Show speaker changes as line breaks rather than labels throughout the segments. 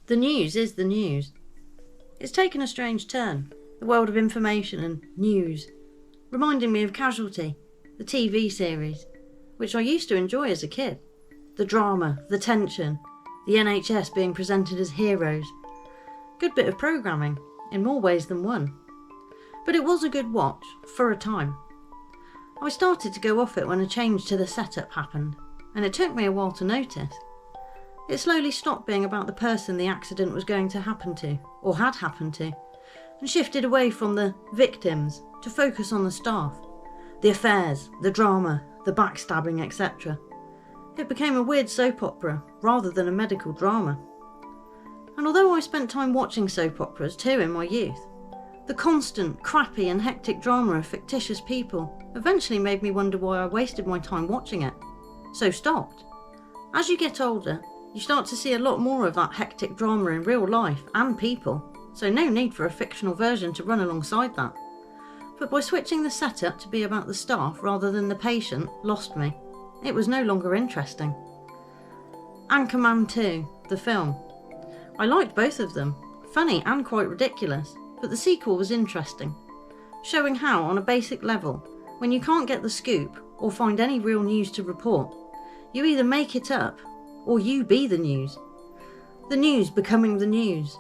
The news is the news. It's taken a strange turn, the world of information and news, reminding me of Casualty, the TV series, which I used to enjoy as a kid. The drama, the tension, the NHS being presented as heroes. Good bit of programming, in more ways than one. But it was a good watch, for a time. I started to go off it when a change to the setup happened, and it took me a while to notice. It slowly stopped being about the person the accident was going to happen to, or had happened to, and shifted away from the victims to focus on the staff, the affairs, the drama, the backstabbing, etc. It became a weird soap opera rather than a medical drama. And although I spent time watching soap operas too in my youth, the constant, crappy and hectic drama of fictitious people eventually made me wonder why I wasted my time watching it, so stopped. As you get older, you start to see a lot more of that hectic drama in real life and people, so no need for a fictional version to run alongside that. But by switching the setup to be about the staff rather than the patient lost me. It was no longer interesting. Anchorman 2, the film. I liked both of them, funny and quite ridiculous, but the sequel was interesting, showing how, on a basic level, when you can't get the scoop or find any real news to report, you either make it up or you be the news. The news becoming the news.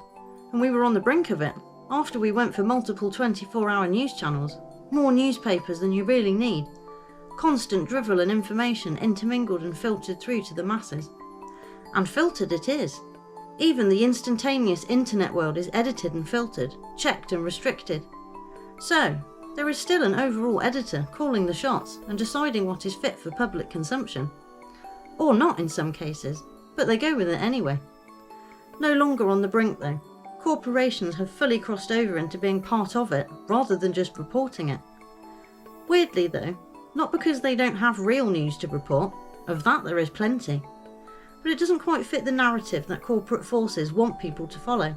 And we were on the brink of it, after we went for multiple 24-hour news channels, more newspapers than you really need, constant drivel and information intermingled and filtered through to the masses. And filtered it is. Even the instantaneous internet world is edited and filtered, checked and restricted. So, there is still an overall editor calling the shots and deciding what is fit for public consumption. Or not in some cases, but they go with it anyway. No longer on the brink though. Corporations have fully crossed over into being part of it rather than just reporting it. Weirdly though, not because they don't have real news to report, of that there is plenty, but it doesn't quite fit the narrative that corporate forces want people to follow.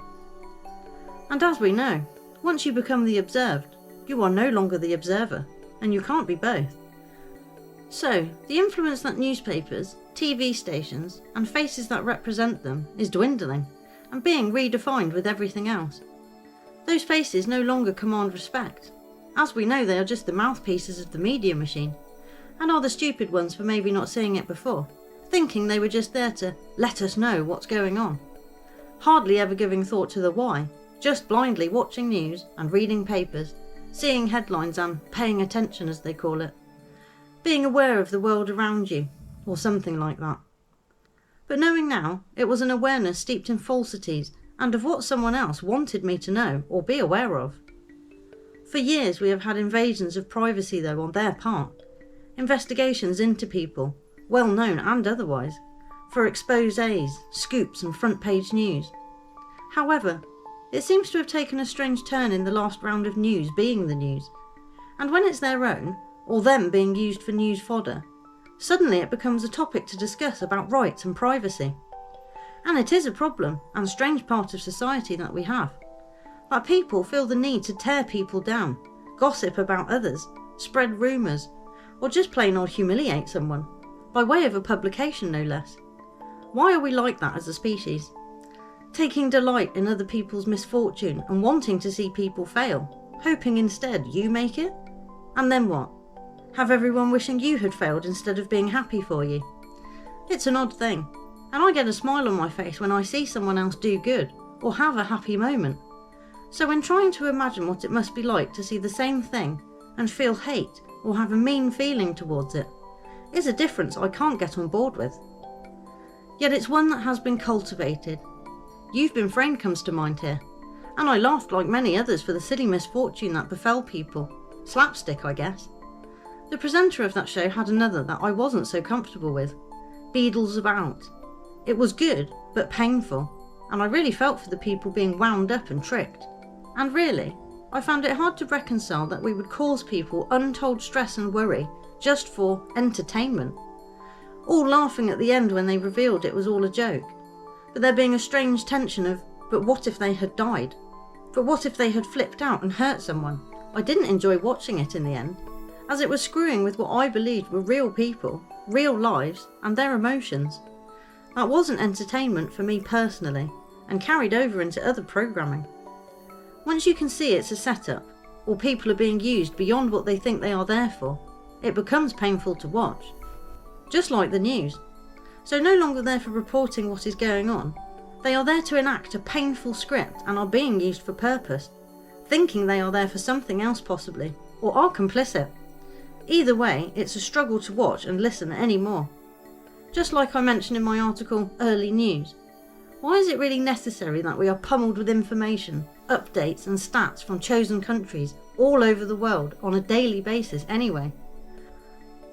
And as we know, once you become the observed, you are no longer the observer, and you can't be both. So, the influence that newspapers, TV stations, and faces that represent them is dwindling, and being redefined with everything else. Those faces no longer command respect. As we know, they are just the mouthpieces of the media machine, and are the stupid ones for maybe not seeing it before, thinking they were just there to let us know what's going on. Hardly ever giving thought to the why, just blindly watching news and reading papers, seeing headlines and paying attention as they call it. Being aware of the world around you, or something like that. But knowing now, it was an awareness steeped in falsities and of what someone else wanted me to know or be aware of. For years we have had invasions of privacy though on their part, investigations into people, well known and otherwise, for exposés, scoops and front page news. However, it seems to have taken a strange turn in the last round of news being the news, and when it's their own, or them being used for news fodder, suddenly it becomes a topic to discuss about rights and privacy. And it is a problem and strange part of society that we have, that people feel the need to tear people down, gossip about others, spread rumours, or just plain old humiliate someone, by way of a publication no less. Why are we like that as a species? Taking delight in other people's misfortune and wanting to see people fail, hoping instead you make it? And then what? Have everyone wishing you had failed instead of being happy for you? It's an odd thing, and I get a smile on my face when I see someone else do good, or have a happy moment. So when trying to imagine what it must be like to see the same thing, and feel hate, or have a mean feeling towards it, is a difference I can't get on board with. Yet it's one that has been cultivated. You've Been Framed comes to mind here, and I laughed like many others for the silly misfortune that befell people. Slapstick, I guess. The presenter of that show had another that I wasn't so comfortable with. Beadles About. It was good, but painful, and I really felt for the people being wound up and tricked. And really, I found it hard to reconcile that we would cause people untold stress and worry just for entertainment. All laughing at the end when they revealed it was all a joke, but there being a strange tension of, but what if they had died? But what if they had flipped out and hurt someone? I didn't enjoy watching it in the end, as it was screwing with what I believed were real people, real lives, and their emotions. That wasn't entertainment for me personally, and carried over into other programming. Once you can see it's a setup, or people are being used beyond what they think they are there for, it becomes painful to watch. Just like the news. So no longer there for reporting what is going on, they are there to enact a painful script and are being used for purpose, thinking they are there for something else possibly, or are complicit. Either way, it's a struggle to watch and listen anymore. Just like I mentioned in my article, Early News. Why is it really necessary that we are pummeled with information, updates and stats from chosen countries all over the world on a daily basis anyway?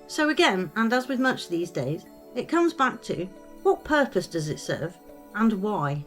So again, and as with much these days, it comes back to what purpose does it serve and why?